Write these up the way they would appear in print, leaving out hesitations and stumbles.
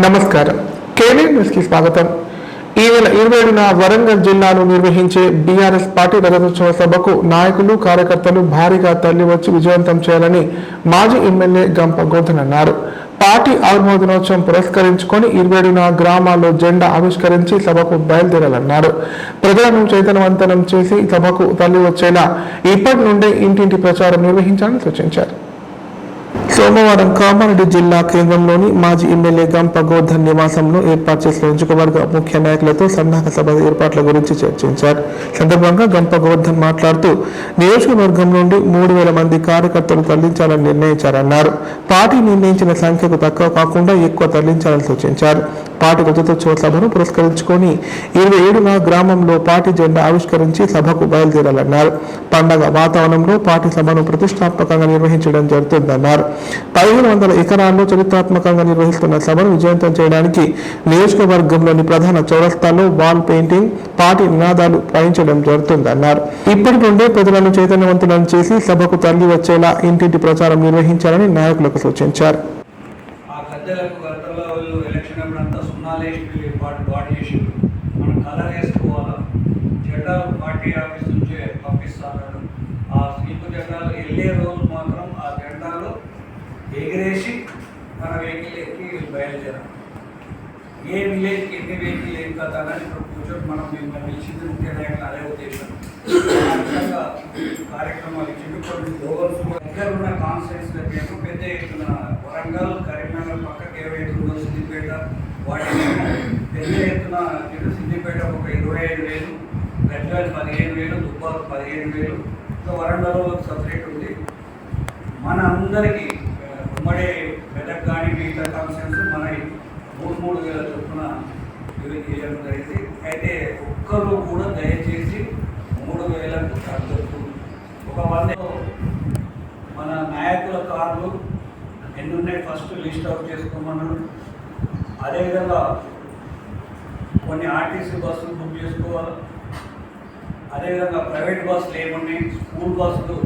నమస్కారం. కేవీ న్యూస్కి స్వాగతం. ఈ నెల 27న వరంగల్ జిల్లాలో నిర్వహించే బీఆర్ఎస్ పార్టీ రజతోత్సవ సభకు నాయకులు కార్యకర్తలు భారీగా తరలివచ్చి విజయవంతం చేయాలని మాజీ ఎమ్మెల్యే గంప గోవర్ధన్ అన్నారు. పార్టీ ఆవిర్భావ దినోత్సవం పురస్కరించుకొని 27న గ్రామాల్లో జెండా ఆవిష్కరించి సభకు బయలుదేరాలన్నారు. ప్రజలను చైతన్యవంతం చేసి సభకు తరలివచ్చేలా ఇప్పటి నుండే ఇంటింటి ప్రచారం నిర్వహించాలని సూచించారు. సోమవారం కామారెడ్డి జిల్లా కేంద్రంలోని మాజీ ఎమ్మెల్యే గంప గోవర్ధన్ నివాసంలో ఏర్పాటు చేసిన నియోజకవర్గ ముఖ్య నాయకులతో సన్నాహక సభ ఏర్పాట్ల గురించి చర్చించారు. సందర్భంగా గంప గోవర్ధన్ మాట్లాడుతూ నియోజకవర్గం నుండి 3000 మంది కార్యకర్తలు తరలించాలని నిర్ణయించారన్నారు. పార్టీ నిర్ణయించిన సంఖ్యకు తక్కువ కాకుండా ఎక్కువ తరలించాలని సూచించారు. పార్టీ రజతోత్సవ సభను పురస్కరించుకొని 27న గ్రామంలో పార్టీ జెండా ఆవిష్కరించి సభకు బయలుదేరాలన్నారు. పండగ వాతావరణంలో పార్టీ సభను ప్రతిష్టాత్మకంగా నిర్వహించడం జరుగుతుందన్నారు. 1500 ఎకరాల్లో చరిత్రాత్మకంగా నిర్వహిస్తున్న సభను విజయవంతం చేయడానికి నియోజకవర్గంలోని ప్రధాన చౌరస్తాలో వాల్ పెయింటింగ్, పార్టీ నినాదాలు పాయించడం జరుగుతుందన్నారు. ఇప్పటి నుండే ప్రజలను చైతన్యవంతులను చేసి సభకు తరలి వచ్చేలా ఇంటింటి ప్రచారం నిర్వహించాలని నాయకులకు సూచించారు. ఎగిరేసి మన వెహికల్ ఎక్కి బయలుదేరాం. ఏ విలేజ్కి ఎన్ని వెహికల్ ఏం కదా అని ఇప్పుడు కూర్చొని మనం మిమ్మల్ని పిలిచింది ముఖ్య నాయకులు అదే ఉద్దేశం. కార్యక్రమాలు ఇచ్చింది కొన్ని దగ్గర ఉన్న కాన్స్టిట్యూన్సీలకు ఏమో పెద్ద ఎత్తున వరంగల్, కరీంనగర్ పక్కకి 20 సిద్దిపేట వాటి పెద్ద ఎత్తున సిద్దిపేట ఒక 25,000, గజ్వేల్ 15,000, దుబ్బాలు 15,000, ఇంకా వరంగల్లో సపరేట్ ఉంది. మన అందరికీ ఉమ్మడి మెదక్ కానీ మిగతా కాన్స్టిట్యూన్స్ మన 3,000 చొప్పున చేయడం జరిగింది. అయితే ఒక్కరు కూడా దయచేసి 3,000కు తగ్గదు. ఒక 100 మన నాయకుల కార్లు ఎన్ని ఉన్నాయి ఫస్ట్ లిస్ట్ అవుట్ చేసుకోమన్నాడు. అదేవిధంగా కొన్ని ఆర్టీసీ బస్సులు బుక్ చేసుకోవాలి. అదేవిధంగా ప్రైవేట్ బస్సులు ఏమున్నాయి, స్కూల్ బస్సులు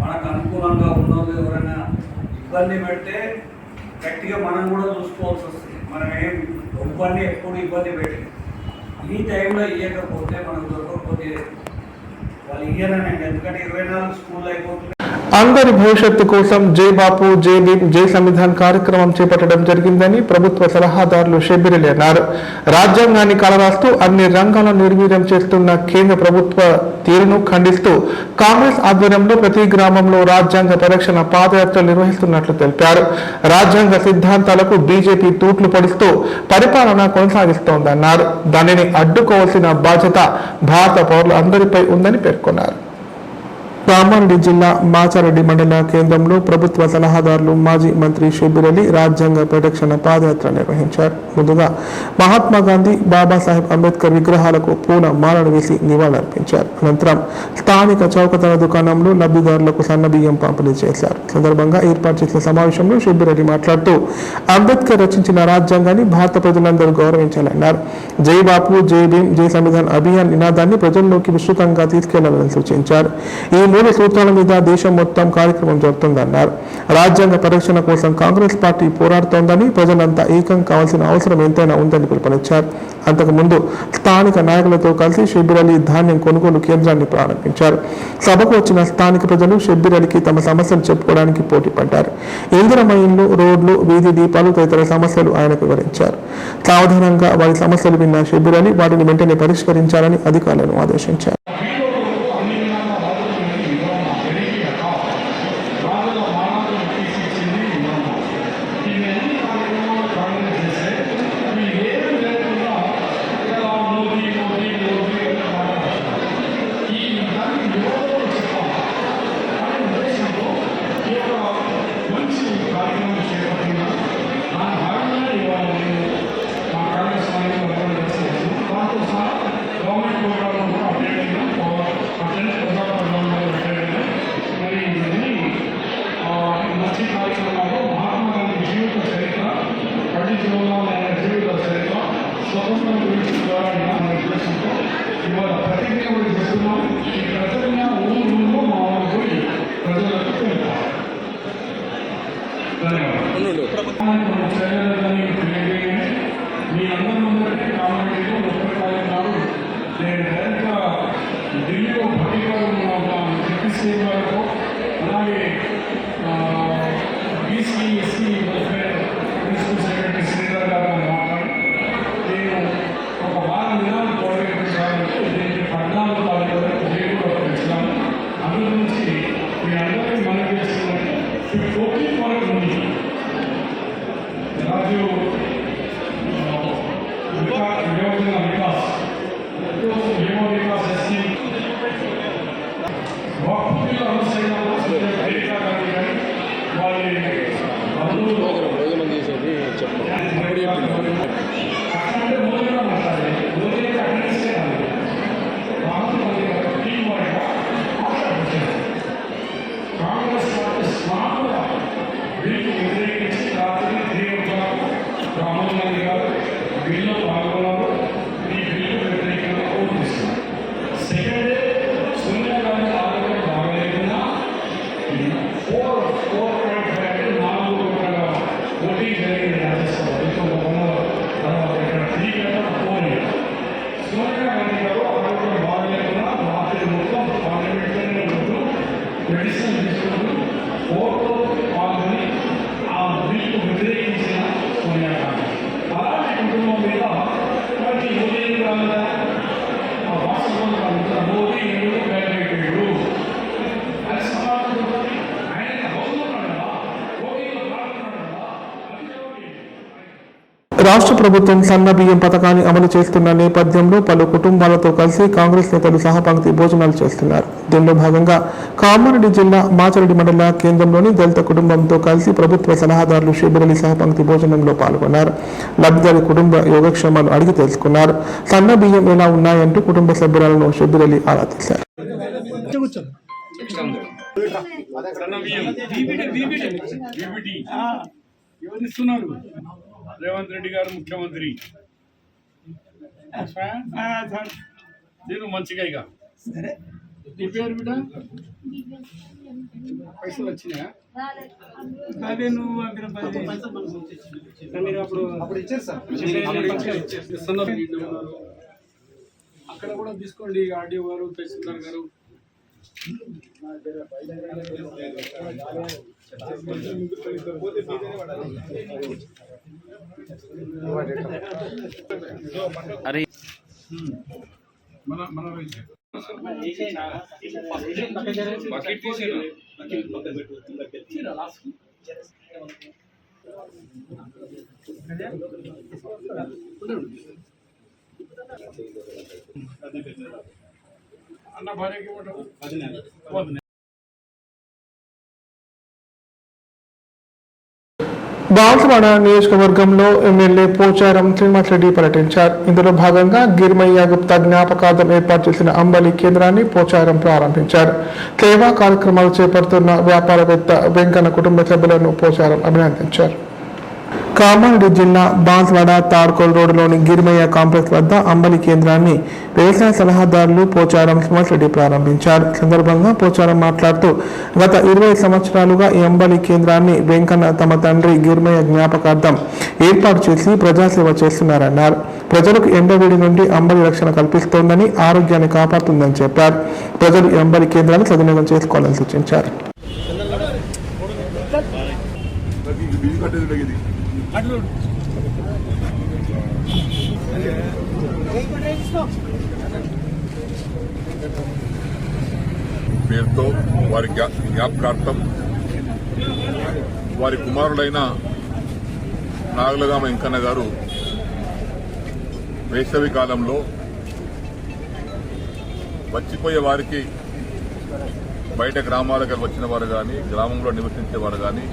మనకు అనుకూలంగా ఉన్నది ఎవరైనా ఇబ్బంది పెడితే గట్టిగా మనం కూడా చూసుకోవాల్సి వస్తుంది. మనం ఏం ఇబ్బంది ఎప్పుడు ఇబ్బంది పెట్టి ఈ టైంలో ఇవ్వకపోతే మనకు దొరకకపోతే వాళ్ళు ఇయ్యనండి. ఎందుకంటే 24 స్కూల్ అయిపోతుంది. అందరి భవిష్యత్తు కోసం జై బాపు, జై భీమ్, జై సంవిధాన్ కార్యక్రమం చేపట్టడం జరిగిందని ప్రభుత్వ సలహాదారులు షబ్బీర్ అన్నారు. రాజ్యాంగాన్ని కలరాస్తూ అన్ని రంగాలను నిర్వీర్యం చేస్తున్న కేంద్ర ప్రభుత్వ తీరును ఖండిస్తూ కాంగ్రెస్ ఆధ్వర్యంలో ప్రతి గ్రామంలో రాజ్యాంగ పరిరక్షణ పాదయాత్ర నిర్వహిస్తున్నట్లు తెలిపారు. రాజ్యాంగ సిద్ధాంతాలకు బీజేపీ తూట్లు పడిస్తూ పరిపాలన కొనసాగిస్తోందన్నారు. దానిని అడ్డుకోవాల్సిన బాధ్యత భారత పౌరులు అందరిపై ఉందని పేర్కొన్నారు. కామారెడ్డి జిల్లా మాచారెడ్డి మండల కేంద్రంలో ప్రభుత్వ సలహాదారులు మాజీ మంత్రి షబ్బీర్ అలీ రాజ్యాంగ పరిరక్షణ పాదయాత్ర నిర్వహించారు. ముందుగా మహాత్మా గాంధీ, బాబాసాహెబ్ అంబేద్కర్ విగ్రహాలకు పూల మాలలు వేసి నివాళులర్పించారు. అనంతరం స్థానిక చౌకతల దుకాణంలో లబ్ధిదారులకు సన్నబియ్యం పంపిణీ చేశారు. సందర్భంగా ఏర్పాటు చేసిన సమావేశంలో షబ్బీర్ అలీ మాట్లాడుతూ అంబేద్కర్ రచించిన రాజ్యాంగాన్ని భారత ప్రజలందరూ గౌరవించాలన్నారు. జై బాపు, జై భీమ్, జై సంవిధాన్ అభియాన్ నినాదాన్ని ప్రజల్లోకి విస్తృతంగా తీసుకెళ్లాలని సూచించారు. ఈ 3 సూత్రాల మీద దేశం మొత్తం కార్యక్రమం జరుగుతుందన్నారు. రాజ్యాంగ పరిరక్షణ కోసం కాంగ్రెస్ పార్టీ పోరాడుతోందని, ప్రజలంతా ఏకం కావాల్సిన అవసరం ఎంతైనా ఉందని పిలుపునిచ్చారు. అంతకుముందు స్థానిక నాయకులతో కలిసి షబ్బీర్ అలీ ధాన్యం కొనుగోలు కేంద్రాన్ని ప్రారంభించారు. సభకు వచ్చిన స్థానిక ప్రజలు షబ్బీర్ అలీకి తమ సమస్యలు చెప్పుకోవడానికి పోటీ పడ్డారు. ఇందిరమ్మ ఇళ్లు, రోడ్లు, వీధి దీపాలు తదితర సమస్యలు ఆయనకు వివరించారు. సావధానంగా వారి సమస్యలు విన్న షబ్బీర్ అలీ వాటిని వెంటనే పరిష్కరించాలని అధికారులను ఆదేశించారు. ధన్యవాదాలు. కామారెడ్డిలో 30 తారీఖు నేను డైరెక్ట్గా ఢిల్లీలో భట్టిగా డిప్యూటీ వరకు అలాగే BC SC welfare principal secretary Sridhar గారు మాట్లాడి నేను ఒక వారం దినాలు కోఆర్డినేట్ దీనికి 14 తారీఖు వరకు జైలులో పెంచుతాను. అందు గురించి మీ అందరికీ మనం చేస్తున్నట్టు 14 వరకు ఉంది రాజు వికాస్ ఎస్టీ వక్ఫుల్లో అనుసరణ ప్రియాంక గాంధీ గారి వారి బంధువులు అక్కడే మోదీగా మాట్లాడారు. మోదీ అక్కడే రాహుల్ గాంధీ గారు టీం వారిగా కాంగ్రెస్ పార్టీ స్మార్ట్గా వీళ్ళు వ్యతిరేకించి రాత్రి తీవ్రంగా రాహుల్ గాంధీ గారు బిల్లు పాల్గొన్నారు. ఈ బిల్లు వ్యతిరేకంగా ఓటు తీసుకున్నారు. సెకండ్ డే సోనియా గాంధీ ఆరోగ్యం బాగలేకుండా 4.5 అంటే 4 గంటల ఓటింగ్ జరిగింది రాజ్యసభ. తర్వాత ఇక్కడ 3 గంటల పోలింగ్. సోనియా గాంధీ గారు ఆరోగ్యం బాగలేకుండా రాత్రి మొత్తం పార్లమెంట్లోనే ఉంటూ మెడిసిన్ తీసుకుంటూ ఓట్లు పాల్గొని ఆ బిల్లు వ్యతిరేకించిన సోనియా గాంధీ. అలాంటి కుటుంబం మీద మనకి ఉదయం కాకుండా ఆ వాస్తవంగా మోదీ ఎందుకు బయటపెట్టాడు అది సమాధానం ఆయన అవసరం కదా మోదీలో పాల్గొన్నాడు కదా రాష్ట్ర ప్రభుత్వం సన్న బియ్యం పథకాన్ని అమలు చేస్తున్న నేపథ్యంలో పలు కుటుంబాలతో కలిసి కాంగ్రెస్ నేతలు సహపంక్తి భోజనాలు చేస్తున్నారు. దీనిలో భాగంగా కామారెడ్డి జిల్లా మాచరెడ్డి మండల కేంద్రంలోని దళిత కుటుంబంతో కలిసి ప్రభుత్వ సలహాదారులు షెబిరలి సహపంక్తి భోజనంలో పాల్గొన్నారు. లబ్ధిదారి కుటుంబ యోగక్షేమాలు అడిగి తెలుసుకున్నారు. సన్న బియ్యం ఎలా ఉన్నాయంటూ కుటుంబ సభ్యులను షెబిరలి ఆరా తీశారు. ఎవరిస్తున్నారు? రేవంత్ రెడ్డి గారు ముఖ్యమంత్రి. నేను మంచిగా ఇక నీ పేరు బిడ్డ పైసలు వచ్చినాయా? అదే నువ్వు అప్పుడు ఇచ్చారు సార్. అక్కడ కూడా తీసుకోండి. ఆర్డీఓ గారు, తహసీల్దార్ గారు. అరే మన అన్న భార్యకి బాన్సువాడ నియోజకవర్గంలో ఎమ్మెల్యే పోచారం శ్రీనివాసరెడ్డి పర్యటించారు. ఇందులో భాగంగా గిరిమయ్య గుప్తా జ్ఞాపకార్థం ఏర్పాటు చేసిన అంబలి కేంద్రాన్ని పోచారం ప్రారంభించారు. సేవా కార్యక్రమాలు చేపడుతున్న వ్యాపారవేత్త వెంకన్న కుటుంబ సభ్యులను పోచారం అభినందించారు. కామారెడ్డి జిల్లా బాన్సువాడ తాడ్కోల్ రోడ్డులోని గిరిమయ్య కాంప్లెక్స్ వద్ద అంబలి కేంద్రాన్ని వ్యవసాయ సలహాదారులు పోచారం శ్రీనివాసరెడ్డి ప్రారంభించారు. సందర్భంగా పోచారం మాట్లాడుతూ గత 20 సంవత్సరాలుగా ఈ అంబలి కేంద్రాన్ని వెంకన్న తమ తండ్రి గిరిమయ్య జ్ఞాపకార్థం ఏర్పాటు చేసి ప్రజాసేవ చేస్తున్నారన్నారు. ప్రజలకు ఎండవేడి నుండి అంబలి రక్షణ కల్పిస్తోందని, ఆరోగ్యాన్ని కాపాడుతుందని చెప్పారు. ప్రజలు ఈ అంబలి కేంద్రాన్ని సద్వినియోగం చేసుకోవాలని సూచించారు. పేరుతో వారి జ్ఞాపకార్థం వారి కుమారుడైన నాగలగామ వెంకన్న గారు వేసవి కాలంలో వచ్చిపోయే వారికి బయట గ్రామాలకు వచ్చిన వారు కానీ, గ్రామంలో నివసించేవారు కానీ,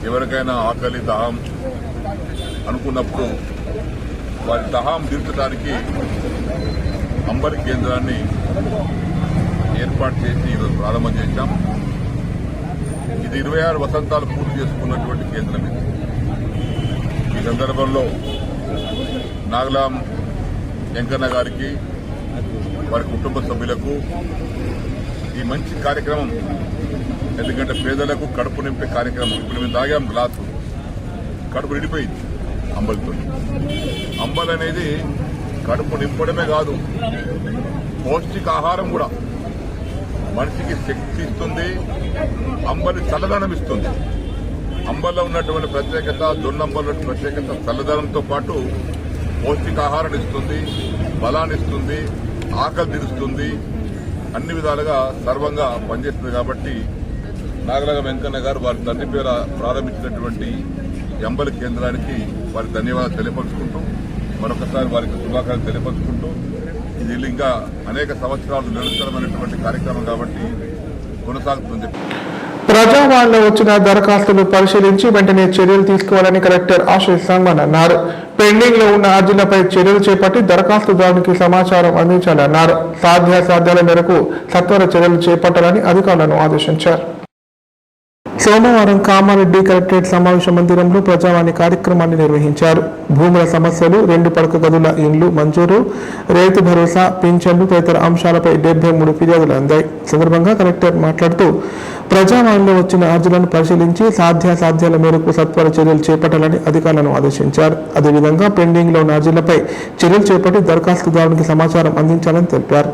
ఎవరికైనా ఆకలి దాహం అనుకున్నప్పుడు వారి దాహం తీర్చడానికి అంబలి కేంద్రాన్ని ఏర్పాటు చేసి ఈరోజు ప్రారంభం చేశాం. ఇది 26 వసంతాలు పూర్తి చేసుకున్నటువంటి కేంద్రం ఇది. ఈ సందర్భంలో నాగలాం వెంకన్న గారికి, వారి కుటుంబ సభ్యులకు ఈ మంచి కార్యక్రమం, ఎందుకంటే పేదలకు కడుపు నింపే కార్యక్రమం. ఇప్పుడు మేము తాగాం గ్లాసు, కడుపు నిండిపోయింది. అంబలితో. అంబలి అనేది కడుపు నింపడమే కాదు, పౌష్టికాహారం కూడా. మనిషికి శక్తి ఇస్తుంది, అంబలి చల్లదనం ఇస్తుంది. అంబల్లో ఉన్నటువంటి ప్రత్యేకత, జొన్నంబల్లో ప్రత్యేకత చల్లదనంతో పాటు పౌష్టికాహారం ఇస్తుంది, బలాన్ని ఇస్తుంది, ఆకలి తీరుస్తుంది, అన్ని విధాలుగా సర్వంగా పనిచేస్తుంది. కాబట్టి నాగలగ వెంకన్న గారు వారి తండ్రి పేర ప్రారంభించినటువంటి అంబలి కేంద్రానికి వారి ధన్యవాదాలు తెలియపరుచుకుంటూ, మరొకసారి వారికి శుభాకాంక్షలు తెలియపరుచుకుంటూ, ఇది ఇంకా అనేక సంవత్సరాలు నిరంతరమైనటువంటి కార్యక్రమం కాబట్టి కొనసాగుతుందని చెప్పి ప్రజావాణిలో వచ్చిన దరఖాస్తులు పరిశీలించి వెంటనే చర్యలు తీసుకోవాలని కలెక్టర్ ఆశీష్ సంగ్మాన్ అన్నారు. పెండింగ్ లో ఉన్న అర్జీలపై చర్యలు చేపట్టి దరఖాస్తుదారునికి సమాచారం అందించాలన్నారు. సాధ్యాసాధ్యాల మేరకు సత్వర చర్యలు చేపట్టాలని అధికారులను ఆదేశించారు. సోమవారం కామారెడ్డి కలెక్టరేట్ సమావేశ మందిరంలో ప్రజావాణి కార్యక్రమాన్ని నిర్వహించారు. భూముల సమస్యలు, 2 పడక గదుల ఇండ్లు మంజూరు, రైతు భరోసా, పింఛన్లు తదితర అంశాలపై 73 ఫిర్యాదులు అందాయి. సందర్భంగా కలెక్టర్ మాట్లాడుతూ ప్రజావాణిలో వచ్చిన అర్జీలను పరిశీలించి సాధ్యాసాధ్యాల మేరకు సత్వర చర్యలు చేపట్టాలని అధికారులను ఆదేశించారు. అదేవిధంగా పెండింగ్ లో ఉన్న అర్జీలపై చర్యలు చేపట్టి దరఖాస్తుదారునికి సమాచారం అందించాలని తెలిపారు.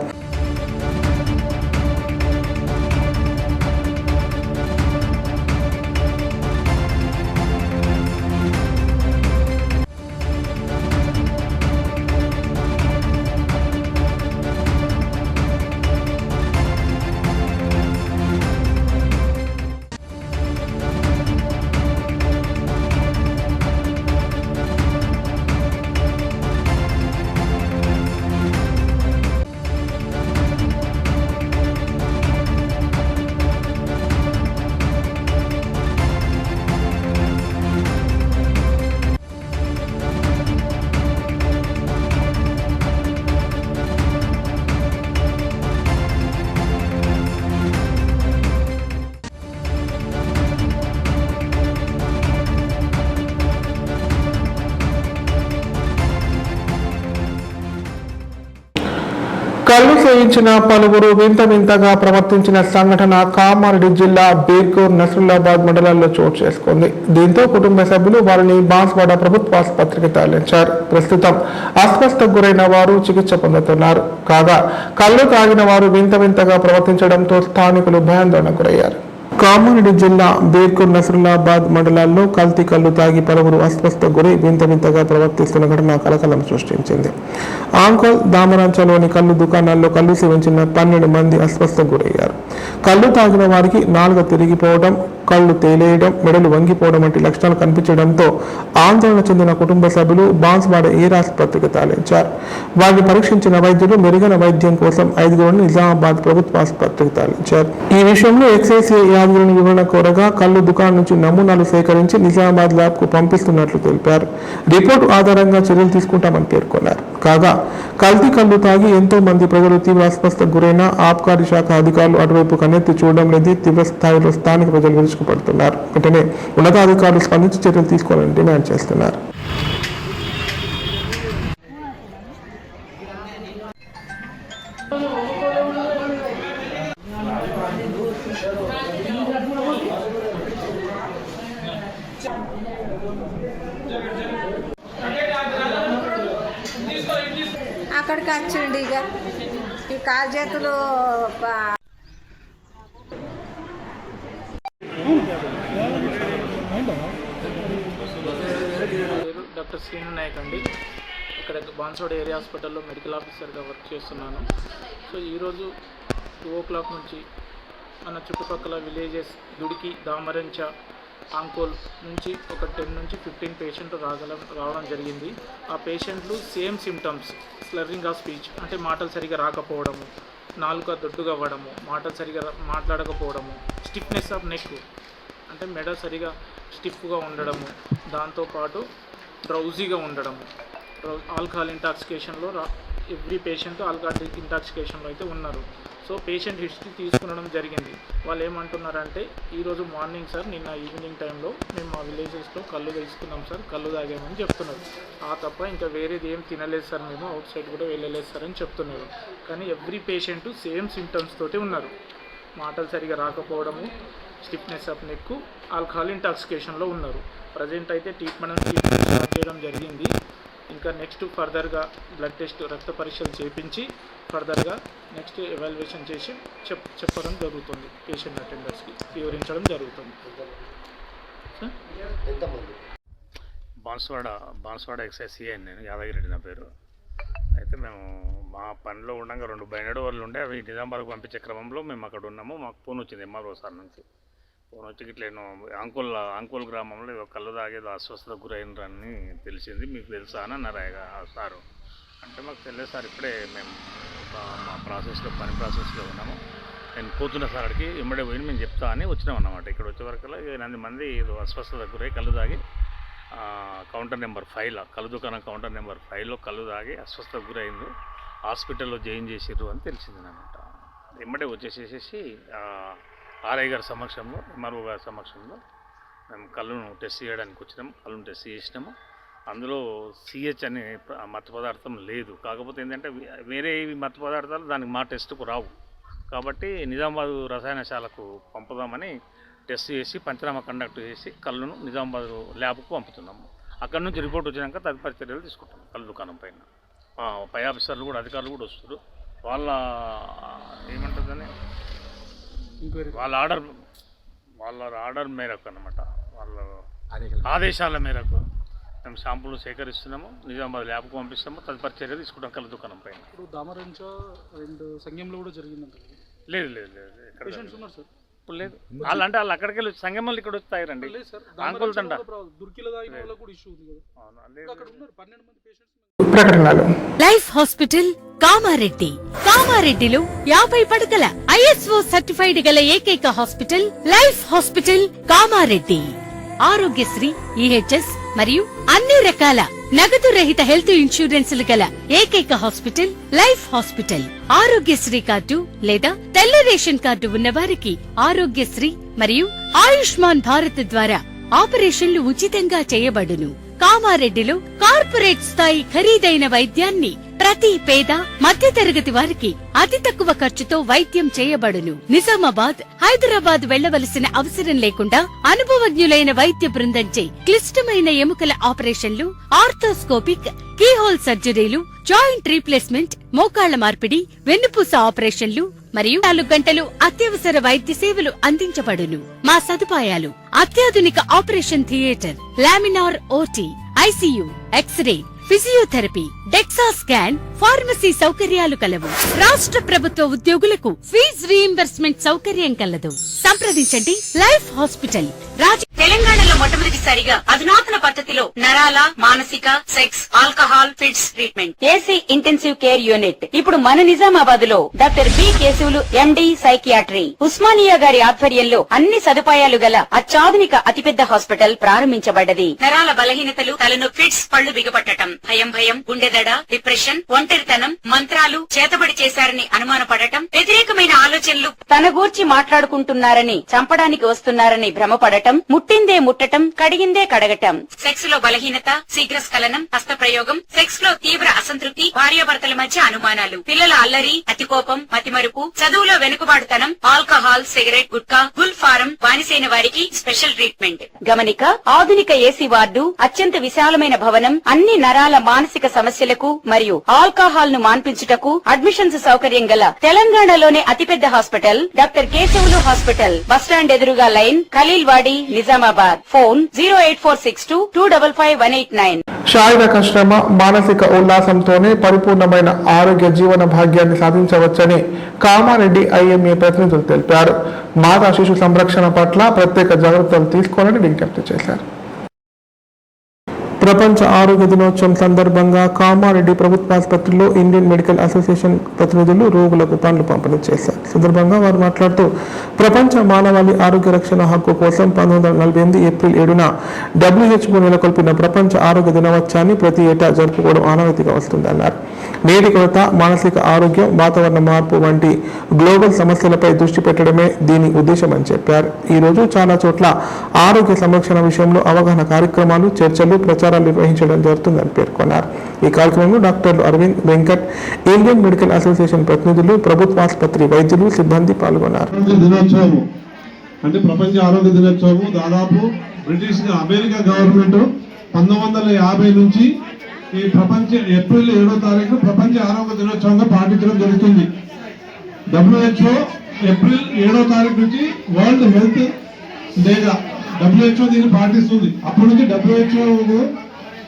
కళ్ళు సేయించిన పలువురు వింతగా ప్రవర్తించిన సంఘటన కామారెడ్డి జిల్లా బీర్గూర్, నసరుల్లాబాద్ మండలాల్లో చోటు చేసుకుంది. దీంతో కుటుంబ సభ్యులు వారిని బాన్స్వాడ ప్రభుత్వ ఆసుపత్రికి తరలించారు. ప్రస్తుతం అస్వస్థకు గురైన వారు చికిత్స పొందుతున్నారు. కాగా కళ్ళు తాగిన వారు వింతగా ప్రవర్తించడంతో స్థానికులు భయాందోళనకు గురయ్యారు. కామారెడ్డి జిల్లా బీర్గూర్, నసరుల్లాబాద్ మండలాల్లో కల్తీ కళ్ళు తాగి పలువురు అస్వస్థకు గురై వింతగా ప్రవర్తిస్తున్న ఘటన కలకలం సృష్టించింది. ఆంకోల్, దామరాంచలోని కళ్ళు దుకాణాల్లో కళ్ళు సేవించిన 12 మంది అస్వస్థకు గురయ్యారు. కళ్ళు తాగిన వారికి నాలుక తిరిగిపోవడం, కళ్ళు తేలేయడం, మెడలు వంగిపోవడం వంటి లక్షణాలు కనిపించడంతో ఆందోళన చెందిన కుటుంబ సభ్యులు బాన్స్వాడ ఏర్ ఆసుపత్రికి తరలించారు. వారిని పరీక్షించిన వైద్యులు మెరుగైన వైద్యం కోసం 5 నిజామాబాద్ ప్రభుత్వ ఆసుపత్రికి తరలించారు. ఈ విషయంలో ఎక్సైసీఐ యాదగిరిని వివరణ కోరగా కళ్ళు దుకాణం నుంచి నమూనాలు సేకరించి నిజామాబాద్ ల్యాబ్ కు పంపిస్తున్నట్లు తెలిపారు. రిపోర్టు ఆధారంగా చర్యలు తీసుకుంటామని పేర్కొన్నారు. కాగా కల్తీ కళ్ళు తాగి ఎంతో మంది ప్రజలు తీవ్ర అస్వస్థకు గురైన ఆబ్కారీ శాఖ అధికారులు అటువైపు కన్నెత్తి చూడడం లేదు. తీవ్ర స్థాయిలో స్థానిక ప్రజలు విరుచుకుపడుతున్నారు. వెంటనే ఉన్నతాధికారులు స్పందించి చర్యలు తీసుకోవాలని డిమాండ్ చేస్తున్నారు. అక్కడికి వచ్చిండు ఇక ఈ కాలు చేతులు డాక్టర్ శ్రీను నాయక్ అండి. ఇక్కడ బాన్స్వాడ ఏరియా హాస్పిటల్లో మెడికల్ ఆఫీసర్గా వర్క్ చేస్తున్నాను. సో ఈరోజు 2 o'clock నుంచి మన చుట్టుపక్కల విలేజెస్ దుడికి, దామరంచ, ఆంకోల్ నుంచి ఒక 10 నుంచి 15 పేషెంట్లు రావడం జరిగింది. ఆ పేషెంట్లు సేమ్ సిమ్టమ్స్, స్లర్రింగ్ ఆఫ్ స్పీచ్ అంటే మాటలు సరిగా రాకపోవడము, నాలుక దొడ్డుగా అవ్వడము, మాటలు సరిగా మాట్లాడకపోవడము, స్టిఫ్నెస్ ఆఫ్ నెక్ అంటే మెడ సరిగా స్టిఫ్గా ఉండడము, దాంతోపాటు డ్రౌజీగా ఉండడము, ఆల్కహాల్ ఇంటాక్సికేషన్లో ఎవ్రీ పేషెంట్ ఆల్కహాల్ ఇంటాక్సికేషన్లో అయితే ఉన్నారు. సో పేషెంట్ హిస్టరీ తీసుకునడం జరిగింది. వాళ్ళు ఏమంటున్నారంటే ఈరోజు మార్నింగ్ సార్, నిన్న ఈవినింగ్ టైంలో మేము మా విలేజెస్లో కళ్ళు తీసుకున్నాం సార్, కళ్ళు తాగామని చెప్తున్నారు. ఆ తప్ప ఇంకా వేరేది ఏం తినలేదు సార్, మేము అవుట్ సైడ్ కూడా వెళ్ళలేదు సార్ అని చెప్తున్నారు. కానీ ఎవ్రీ పేషెంట్ సేమ్ సిమ్టమ్స్ తోటి ఉన్నారు. మాటలు సరిగా రాకపోవడము, స్టిఫ్నెస్ ఆఫ్ నెక్, ఆల్కహాల్ ఇంటాక్సికేషన్లో ఉన్నారు. ప్రజెంట్ అయితే ట్రీట్మెంట్ స్టార్ట్ చేయడం జరిగింది. ఇంకా నెక్స్ట్ ఫర్దర్గా బ్లడ్ టెస్ట్, రక్త పరీక్షలు చేయించి ఫర్దర్గా నెక్స్ట్ ఎవాల్యుయేషన్ చేసి చెప్పడం జరుగుతుంది. పేషెంట్ అటెండర్స్కి వివరించడం జరుగుతుంది. బాన్స్వాడ ఎక్సైజ్ సిఐ నేను, యాదగిరి రెడ్డి నా పేరు. అయితే మేము మా పనిలో ఉండగా 2 బైనడ్ వాళ్ళు ఉండే, అవి నిజామాబాద్కు పంపించే క్రమంలో మేము అక్కడ ఉన్నాము. మాకు ఫోన్ వచ్చింది ఎంఆర్ఓ సార్ నుంచి. ఫోన్ వచ్చి ఇట్లా నేను అంకోల్ గ్రామంలో ఏదో కళ్ళు తాగేదో అస్వస్థతకు గురైనరని తెలిసింది, మీకు తెలుసా అని అన్నారు సారు. అంటే మాకు తెలియదు సార్, ఇప్పుడే మేము మా పని ప్రాసెస్లో ఉన్నాము, నేను పోతున్నా సార్ అక్కడికి, ఇమ్మడే పోయి మేము చెప్తా అని వచ్చినాం అన్నమాట. ఇక్కడ వచ్చే వరకల్లా 8 మంది ఏదో అస్వస్థతకు గురై కళ్ళు తాగి కౌంటర్ నెంబర్ 5లో, కళ్ళు దుకాణం కౌంటర్ నెంబర్ 5లో కళ్ళు తాగి అస్వస్థతకు గురైంది, హాస్పిటల్లో జాయిన్ చేసిర్రు అని తెలిసింది అనమాట. ఇమ్మడే వచ్చేసేసి ఆర్ఐ గారి సమక్షంలో, ఎంఆర్ఓ గారి సమక్షంలో మేము కళ్ళును టెస్ట్ చేయడానికి వచ్చినాము. కళ్ళును టెస్ట్ చేసినాము. అందులో సిహెచ్ అనే మత్తు పదార్థం లేదు. కాకపోతే ఏంటంటే వేరే మత్తు పదార్థాలు దానికి మా టెస్ట్కు రావు. కాబట్టి నిజామాబాద్ రసాయనశాలకు పంపుదామని టెస్ట్ చేసి పంచనామా కండక్ట్ చేసి కళ్ళును నిజామాబాద్ ల్యాబ్కు పంపుతున్నాము. అక్కడి నుంచి రిపోర్ట్ వచ్చినాక తదుపరి చర్యలు తీసుకుంటాం. కళ్ళు దుకాణం పైన పై ఆఫీసర్లు కూడా, అధికారులు కూడా వస్తారు. వాళ్ళ ఏమంటుందని వాళ్ళ ఆర్డర్ మేరకు అన్నమాట, వాళ్ళ ఆదేశాల మేరకు మేము శాంపుల్ సేకరిస్తున్నాము, నిజామాబాద్ ల్యాబ్కు పంపిస్తాము, తదుపరి చర్య తీసుకుంటాం కళ్ళు దుకాణం పైన. ఇప్పుడు దామరంచ అండ్ సంఘంలో కూడా జరిగిందంట. లేదు ఇప్పుడు లేదు. వాళ్ళు అక్కడికి వెళ్ళి సంఘం వాళ్ళు ఇక్కడ వచ్చి తాగారండి. అంకుల్ తండ ప్రకటనలు. లైఫ్ హాస్పిటల్ కామారెడ్డిలో 50 పడకల ISO సర్టిఫైడ్ గల ఏకైక hospital life hospital Kamareddy. Aarogyasri, EHS మరియు అన్ని రకాల నగదు రహిత హెల్త్ ఇన్సూరెన్సులు గల ఏకైక hospital life hospital. Aarogyasri card లేదా తెల్ల రేషన్ కార్డు ఉన్న వారికి ఆరోగ్యశ్రీ మరియు ఆయుష్మాన్ భారత్ ద్వారా ఆపరేషన్లు ఉచితంగా చేయబడును. కామారెడ్డిలో కార్పొరేట్ స్థాయి ఖరీదైన వైద్యాన్ని ప్రతి పేద మధ్యతరగతి వారికి అతి తక్కువ ఖర్చుతో వైద్యం చేయబడును. నిజామాబాద్, హైదరాబాద్ వెళ్లవలసిన అవసరం లేకుండా అనుభవజ్ఞులైన వైద్య బృందంచే క్లిష్టమైన ఎముకల ఆపరేషన్లు, ఆర్థోస్కోపిక్, కీహోల్ సర్జరీలు, జాయింట్ రీప్లేస్మెంట్, మోకాళ్ల మార్పిడి, వెన్నుపూస ఆపరేషన్లు మరియు 4 గంటలు అత్యవసర వైద్య సేవలు అందించబడును. మా సదుపాయాలు: అత్యాధునిక operation theatre, laminar OT, ICU, X-ray, physiotherapy, DEXA scan, pharmacy సౌకర్యాలు కలవు. రాష్ట్ర ప్రభుత్వ ఉద్యోగులకు ఫీజు రీయింబర్స్మెంట్ సౌకర్యం కలదు. సంప్రదించండి లైఫ్ హాస్పిటల్. తెలంగాణలో మొట్టమొదటిసారిగా అధునాతన పద్ధతిలో నరాల, మానసిక, sex, alcohol, fits treatment, AC intensive care unit ఇప్పుడు మన నిజామాబాద్ లో doctor B Keshavulu MD psychiatry, Osmania గారి ఆధ్వర్యంలో అన్ని సదుపాయాలు గల అత్యాధునిక అతిపెద్ద హాస్పిటల్ ప్రారంభించబడ్డది. నరాల బలహీనతలు, తలనొప్పి, ఫిట్స్, పళ్లు బిగపట్టడం, భయం, గుండెదడ, డిప్రెషన్, ఒంటరితనం, మంత్రాలు చేతబడి చేశారని అనుమానపడటం, వ్యతిరేకమైన ఆలోచనలు, తన గూర్చి మాట్లాడుకుంటున్నారని, చంపడానికి వస్తున్నారని భ్రమపడటం, ముట్టిందే ముట్టటం, కడిగిందే కడగటం, సెక్స్ లో బలహీనత, శీఘ్రస్ఖలనం, హస్తప్రయోగం, సెక్స్ లో తీవ్ర అసంతృప్తి, భార్యాభర్తల మధ్య అనుమానాలు, పిల్లల అల్లరి, అతికోపం, మతిమరుపు, చదువులో వెనుకబాటుతనం, alcohol, cigarette, gutka, Gul form బానిసైన వారికి స్పెషల్ ట్రీట్మెంట్. గమనిక: ఆధునిక ఏసీ వార్డు, అత్యంత విశాలమైన భవనం, అన్ని నరాల మానసిక సమస్యలకు మరియు ఆల్కహాల్ ను మాన్పించుటకు అడ్మిషన్స్ సౌకర్యం గల తెలంగాణలోనే అతిపెద్ద hospital doctor Keshavulu hospital. Bus stand ఎదురుగా లైన్, ఖలీల్వాడి, నిజామాబాద్. ఫోన్ 08462255189. శారీరక శ్రమ, మానసిక ఉల్లాసంతోనే పరిపూర్ణమైన ఆరోగ్య జీవన భాగ్యాన్ని సాధించవచ్చని కామారెడ్డి IMA ప్రతినిధులు తెలిపారు. మాతా శిశు సంరక్షణ పట్ల ప్రత్యేక జాగ్రత్తలు తీసుకోవాలని విజ్ఞప్తి చేశారు. ప్రపంచ ఆరోగ్య దినోత్సవం సందర్భంగా కామారెడ్డి ప్రభుత్వాసుపత్రిలో ఇండియన్ మెడికల్ అసోసియేషన్ ప్రతినిధులు రోగులకు పండ్లు పంపిణీ చేశారు. సందర్భంగా వారు మాట్లాడుతూ ప్రపంచ మానవాళి ఆరోగ్య రక్షణ హక్కు కోసం 1948 ఏప్రిల్ 7న WHO నెలకొల్పిన ప్రపంచ ఆరోగ్య దినోత్సవాన్ని ప్రతి ఏటా జరుపుకోవడం ఆనవాయితీగా వస్తుందన్నారు. నేటి కొరత, మానసిక ఆరోగ్యం, వాతావరణ మార్పు వంటి గ్లోబల్ సమస్యలపై దృష్టి పెట్టడమే దీని ఉద్దేశమని చెప్పారు. ఈ రోజు చాలా చోట్ల ఆరోగ్య సంరక్షణ విషయంలో అవగాహన కార్యక్రమాలు, చర్చలు, ప్రచారాలు నిర్వహించడం జరుగుతుందని పేర్కొన్నారు. ఈ కార్యక్రమంలో డాక్టర్లు Arvind, Venkat, Indian Medical Association ప్రతినిధులు, ప్రభుత్వాసుపత్రి వైద్యులు, సిబ్బంది పాల్గొన్నారు. అంటే ప్రపంచ ఆరోగ్య దినోత్సవం దాదాపు అమెరికా గవర్నమెంట్ 1950 నుంచి ఈ ఏప్రిల్ 7వ తారీఖు ప్రపంచ ఆరోగ్య దినోత్సవంగా పాటించడం జరుగుతుంది. WHO ఏప్రిల్ 7వ తారీఖు నుంచి వరల్డ్ హెల్త్ డేగా WHO దీన్ని పాటిస్తుంది. అప్పటి నుంచి WHO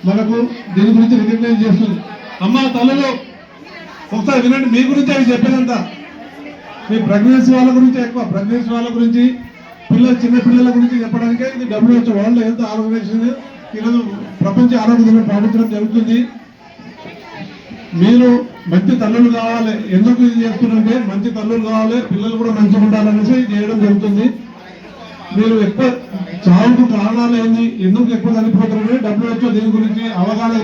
మనకు దీని గురించి రికగ్నైజ్ చేస్తుంది. అమ్మ తల్లులు ఒకసారి వినండి, మీ గురించి అవి చెప్పేదంతా మీ ప్రెగ్నెన్సీ వాళ్ళ గురించి ప్రెగ్నెన్సీ వాళ్ళ గురించి చిన్న పిల్లల గురించి చెప్పడానికే ఇది WHO వరల్డ్ హెల్త్ ఆర్గనైజేషన్ ఈరోజు ప్రపంచ ఆరోగ్య దినం పాటించడం జరుగుతుంది. మీరు మంచి తల్లులు కావాలి. ఎందుకు ఇది చేస్తున్నారంటే మంచి తల్లులు కావాలి, పిల్లలు కూడా మంచిగా ఉండాలనేసి చేయడం జరుగుతుంది. మీరు ఎక్కువ చావుకు కారణాలు ఏంది, ఎందుకు ఎక్కువ చనిపోతారంటే WHO దీని గురించి అవగాహన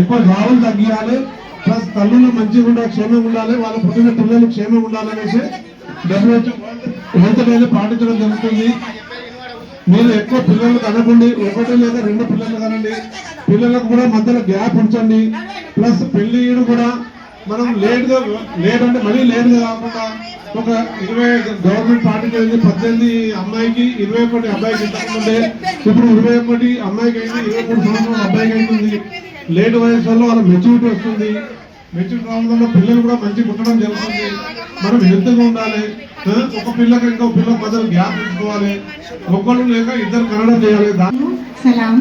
ఎక్కువ చావులు తగ్గియాలి, ప్లస్ తల్లులు మంచిగా ఉండాలి, క్షేమంగా ఉండాలి, వాళ్ళ పుట్టిన పిల్లలు క్షేమంగా ఉండాలనేసి WHO హెల్త్ డేని పాటించడం జరుగుతుంది. మీరు ఎక్కువ పిల్లలు కనకండి, 1 లేదా 2 పిల్లలు కనండి. పిల్లలకు కూడా మధ్యలో గ్యాప్ ఉంచండి. ప్లస్ పెళ్లి కూడా మనం లేట్ అంటే మరీ లేట్గా కాకుండా ఒక 20 గవర్నమెంట్ పాటించేది 18 అమ్మాయికి 21 అబ్బాయికి ఇంతకుముందే, ఇప్పుడు 21 అమ్మాయికి అయింది, 23 సంవత్సరాలు అబ్బాయికి అవుతుంది. లేట్ వయసు వల్ల వాళ్ళ మెచ్యూరిటీ వస్తుంది. మెచ్యూరిటీ రావడం వల్ల పిల్లలు కూడా మంచి పుట్టడం జరుగుతుంది. మనం హెల్త్గా ఉండాలి. ఒక పిల్లకి ఇంకో పిల్ల మధ్యలో గ్యాప్ ఉంచుకోవాలి. ఒక్కళ్ళు లేక ఇద్దరు కనడం చేయాలి. సలాం.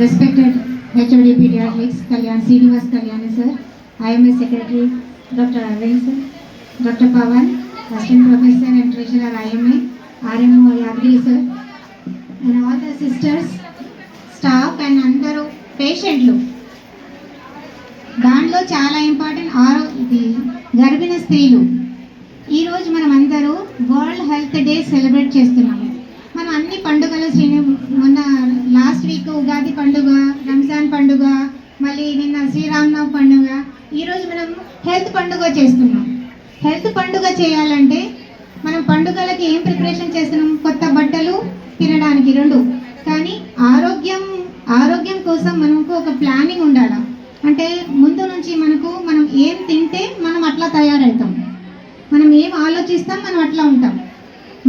Respected HOD Pediatrics Kalyan Srinivas Kalyani sir, IMA Secretary Dr. Arvind sir, Dr. Pawan, Assistant Professor and Treasurer IMA, RMO Yadri sir, and all the sisters, staff and అందరూ పేషెంట్లు. దాంట్లో చాలా ఇంపార్టెంట్ ఇది గర్భిణీ స్త్రీలు. ఈరోజు మనం అందరూ వరల్డ్ హెల్త్ డే సెలబ్రేట్ చేస్తున్నాము. మనం అన్ని పండుగలు మొన్న లాస్ట్ వీక్ ఉగాది పండుగ, రంజాన్ పండుగ, మళ్ళీ నిన్న శ్రీరామనవమి పండుగ, ఈరోజు మనం హెల్త్ పండుగ చేస్తున్నాం. హెల్త్ పండుగ చేయాలంటే మనం పండుగలకి ఏం ప్రిపరేషన్ చేస్తున్నాం? కొత్త బట్టలు, తినడానికి 2. కానీ ఆరోగ్యం కోసం మనకు ఒక ప్లానింగ్ ఉండాలి. అంటే ముందు నుంచి మనం ఏం తింటే మనం అట్లా తయారవుతాం, మనం ఏం ఆలోచిస్తాం మనం అట్లా ఉంటాం.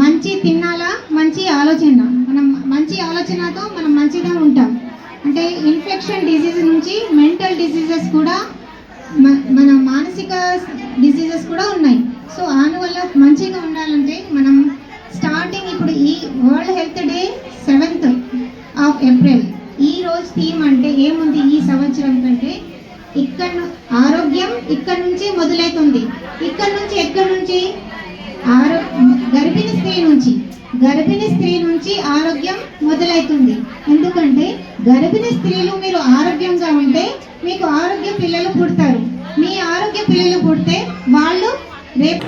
మంచి తినాలా, మంచి ఆలోచన, మనం మంచి ఆలోచనతో మనం మంచిగా ఉంటాం. అంటే ఇన్ఫెక్షన్ డిసీజ్ నుంచి మెంటల్ డిసీజెస్ కూడా, మన మానసిక డిసీజెస్ కూడా ఉన్నాయి. సో అందువల్ల మంచిగా ఉండాలంటే మనం స్టార్టింగ్ ఇప్పుడు ఈ world health day 7th of April. ఈ రోజు థీమ్ అంటే ఏముంది ఈ సంవత్సరం కంటే ఆరోగ్యం ఇక్కడ నుంచి మొదలవుతుంది. ఇక్కడ నుంచి ఎక్కడి నుంచి? గర్భిణీ స్త్రీ నుంచి ఆరోగ్యం మొదలవుతుంది. ఎందుకంటే గర్భిణీ స్త్రీలు మీరు ఆరోగ్యంగా ఉంటే మీకు ఆరోగ్య పిల్లలు పుడతారు. మీ ఆరోగ్య పిల్లలు పుడితే వాళ్ళు రేపు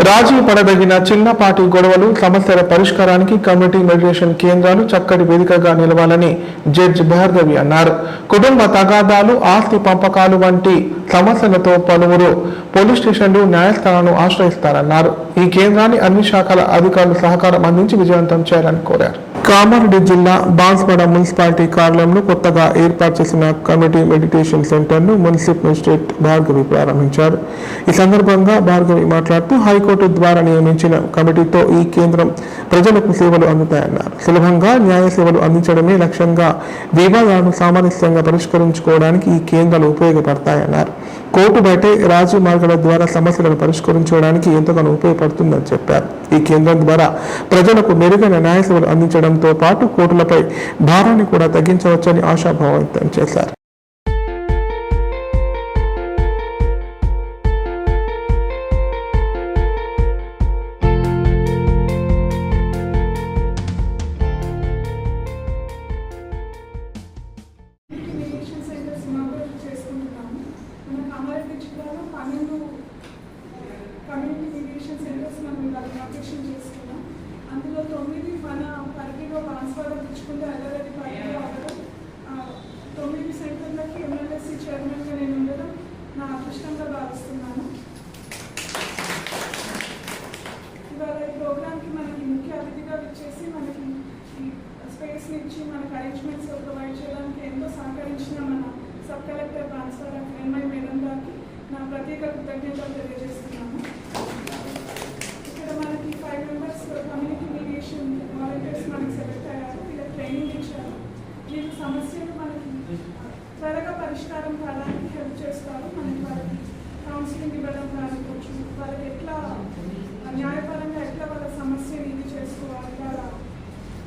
రాజీ పడదగిన చిన్నపాటి గొడవలు, సమస్యల పరిష్కారానికి కమ్యూనిటీ మెడిటేషన్ కేంద్రాలు చక్కటి వేదికగా నిలవాలని జడ్జి భార్గవి అన్నారు. కుటుంబ తగాదాలు, ఆస్తి పంపకాలు వంటి సమస్యలతో పలువురు పోలీస్ స్టేషన్లు, న్యాయస్థానాలను ఆశ్రయిస్తారన్నారు. ఈ కేంద్రాన్ని అన్ని శాఖల అధికారులు సహకారం అందించి విజయవంతం చేయాలని కోరారు. కామారెడ్డి జిల్లా బాన్స్వాడ మున్సిపాలిటీ కార్యాలయంలో కొత్తగా ఏర్పాటు చేసిన కమ్యూనిటీ మెడిటేషన్ సెంటర్ను మున్సిపల్ మేజిస్ట్రేట్ భార్గవి ప్రారంభించారు. ఈ సందర్భంగా భార్గవి మాట్లాడుతూ హైకోర్టు ద్వారా నియమించిన కమిటీతో ఈ కేంద్రం ప్రజలకు సేవలు అందుతాయన్నారు. సులభంగా న్యాయ సేవలు అందించడమే లక్ష్యంగా వివాదాలను సామరస్యంగా పరిష్కరించుకోవడానికి ఈ కేంద్రాలు ఉపయోగపడతాయన్నారు. కోర్టు బయటే రాజీ మార్గాల ద్వారా సమస్యలను పరిష్కరించుకోవడానికి ఎంతగానో ఉపయోగపడుతుందని చెప్పారు. ఈ కేంద్రం ద్వారా ప్రజలకు మెరుగైన న్యాయ సేవలు అందించడంతో పాటు కోర్టులపై భారాన్ని కూడా తగ్గించవచ్చని ఆశాభావం వ్యక్తం చేశారు. కమ్యూనిటీ మెడిటేషన్ సెంటర్స్ మనం ఇనాగ్రేషన్ చేసుకున్నాం. అందులో 9 మన పరిధిలో బాన్స్వాడ తెచ్చుకుంటే అల్లరెడ్డి పరిధిలో అవ్వడం, 9 సెంటర్లకి MLSC చైర్మన్గా నేను ఉండడం నా అదృష్టంగా భావిస్తున్నాను. ఇవాళ ఈ ప్రోగ్రామ్కి మనకి ముఖ్య అతిథిగా వచ్చేసి మనకి ఈ స్పేస్ని ఇచ్చి మనకు అరేంజ్మెంట్స్ ప్రొవైడ్ చేయడానికి ఎంతో సహకరించిన మన sub collector Banswada MI madam గారికి నా ప్రత్యేక కృతజ్ఞతలు తెలియజేస్తున్నాను. ఇక్కడ మనకి 5 మెంబర్స్ కమ్యూనిటీ మీడియేషన్ వాలంటీర్స్ మనకి సెలెక్ట్ అయ్యారు. వీళ్ళకి ట్రైనింగ్ ఇచ్చారు. వీళ్ళు సమస్యలు మనకి త్వరగా పరిష్కారం కావడానికి హెల్ప్ చేస్తారు. మనకి వాళ్ళకి కౌన్సిలింగ్ ఇవ్వడం కానివచ్చు, వాళ్ళకి ఎట్లా న్యాయపరంగా ఎట్లా వాళ్ళ సమస్యని ఇది చేసుకోవాలి. వాళ్ళ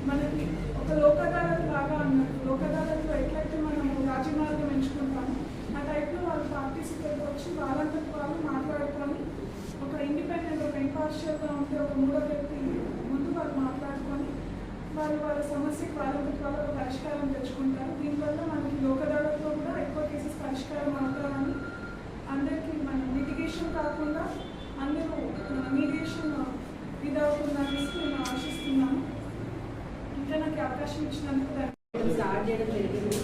మనకి ఒక లోక్ అదాలత్ లాగా అన్నట్టు, లోక్ అదాలత్లో ఎట్లయితే మనం రాజమార్గం ఎంచుకుంటామో ఆ టైప్లో వాళ్ళు పార్టిసిపేట్ వచ్చి వాళ్ళంతటి వాళ్ళు మాట్లాడుకొని ఒక ఇండిపెండెంట్, ఒక ఇంపార్షియల్గా ఉంటే ఒక మూడో వ్యక్తి ముందు వాళ్ళు మాట్లాడుకొని వాళ్ళ సమస్యకి వాళ్ళంతటి వాళ్ళు ఒక పరిష్కారం తెచ్చుకుంటారు. దీనివల్ల మనకి లోక్ అదాలత్లో కూడా ఎక్కువ కేసెస్ పరిష్కారం అవుతామని అందరికీ మనం లిటిగేషన్ కాకుండా అందరూ మీడియేషన్ ఇదవుతుంది అనేసి నేను ఆశిస్తున్నాను. ఇంకా నాకు అవకాశం ఇచ్చినందుకు స్టార్ట్ చేయడం జరిగింది.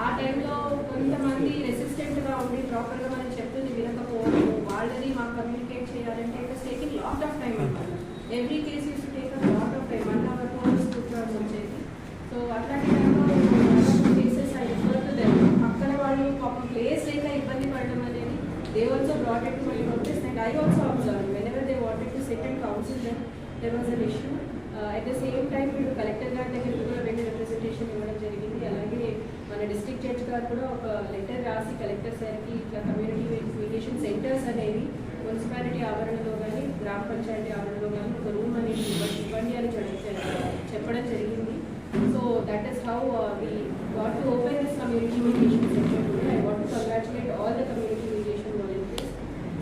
ఆ టైంలో కొంతమంది రెసిస్టెంట్గా ఉండి ప్రాపర్గా మనం చెప్తుంది వినకపోవడం, వాళ్ళని మాకు కమ్యూనికేట్ చేయాలంటే it's taking lot of time అనమాట. Every case use to take a lot of time, 1 hour 2 hours కూర్చోవాల్సి వచ్చేది. సో అట్లాంటి టైంలో కేసెస్ అయిపోతుంది. అక్కడ వాళ్ళు పాపం ప్లేస్ లేక ఇబ్బంది పడడం అనేది they also brought it to my notice and I also observed whenever they wanted to sit and counsel them there was an issue. At the same time వీళ్ళు కలెక్టర్ గారి దగ్గరికి కూడా వెళ్ళి రిప్రజెంటేషన్ ఇవ్వడం జరిగింది. అలాగే మన డిస్ట్రిక్ట్ జడ్జ్ గారు కూడా ఒక లెటర్ రాసి కలెక్టర్ సార్కి ఇట్లా కమ్యూనిటీ మీడియేషన్ సెంటర్స్ అనేవి మున్సిపాలిటీ ఆవరణలో కానీ గ్రామ పంచాయతీ ఆవరణలో కానీ ఒక రూమ్ అనేది ఇవ్వండి అని చెప్పడం జరిగింది. So that is how we what to open this community mediation centre today. I want to congratulate all the community mediation volunteers.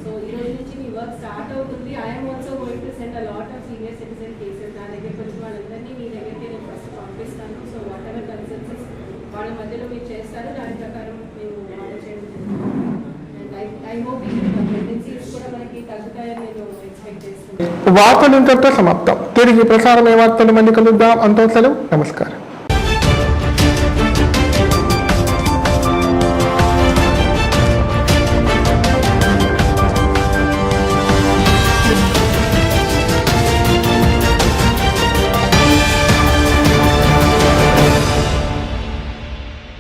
So ఈ రోజు నుంచి మీ వర్క్ స్టార్ట్ అవుతుంది. I'm also going to send a lot of senior citizen cases. నా దగ్గరికి వచ్చిన వాళ్ళందరినీ మీ దగ్గరికి నేను ఫస్ట్ పంపిస్తాను. సో వాట్ ఎవర్ కన్సెన్సెస్ వాళ్ళ మధ్యలో మీరు చేస్తారు, దాని ప్రకారం మేము ఆర్డర్ చేయడం జరుగుతుంది. అండ్ ఐ హోప్ ఈ ప్రెగ్నెన్సీస్ కూడా మనకి తగ్గుతాయని నేను ఎక్స్పెక్ట్ చేస్తున్నాను. వార్తలు ఇంతటితో సమాప్తం. తిరిగి ప్రసారం ఏ వార్తలు మళ్ళీ కలుద్దాం. అంతో సెలవు. నమస్కారం.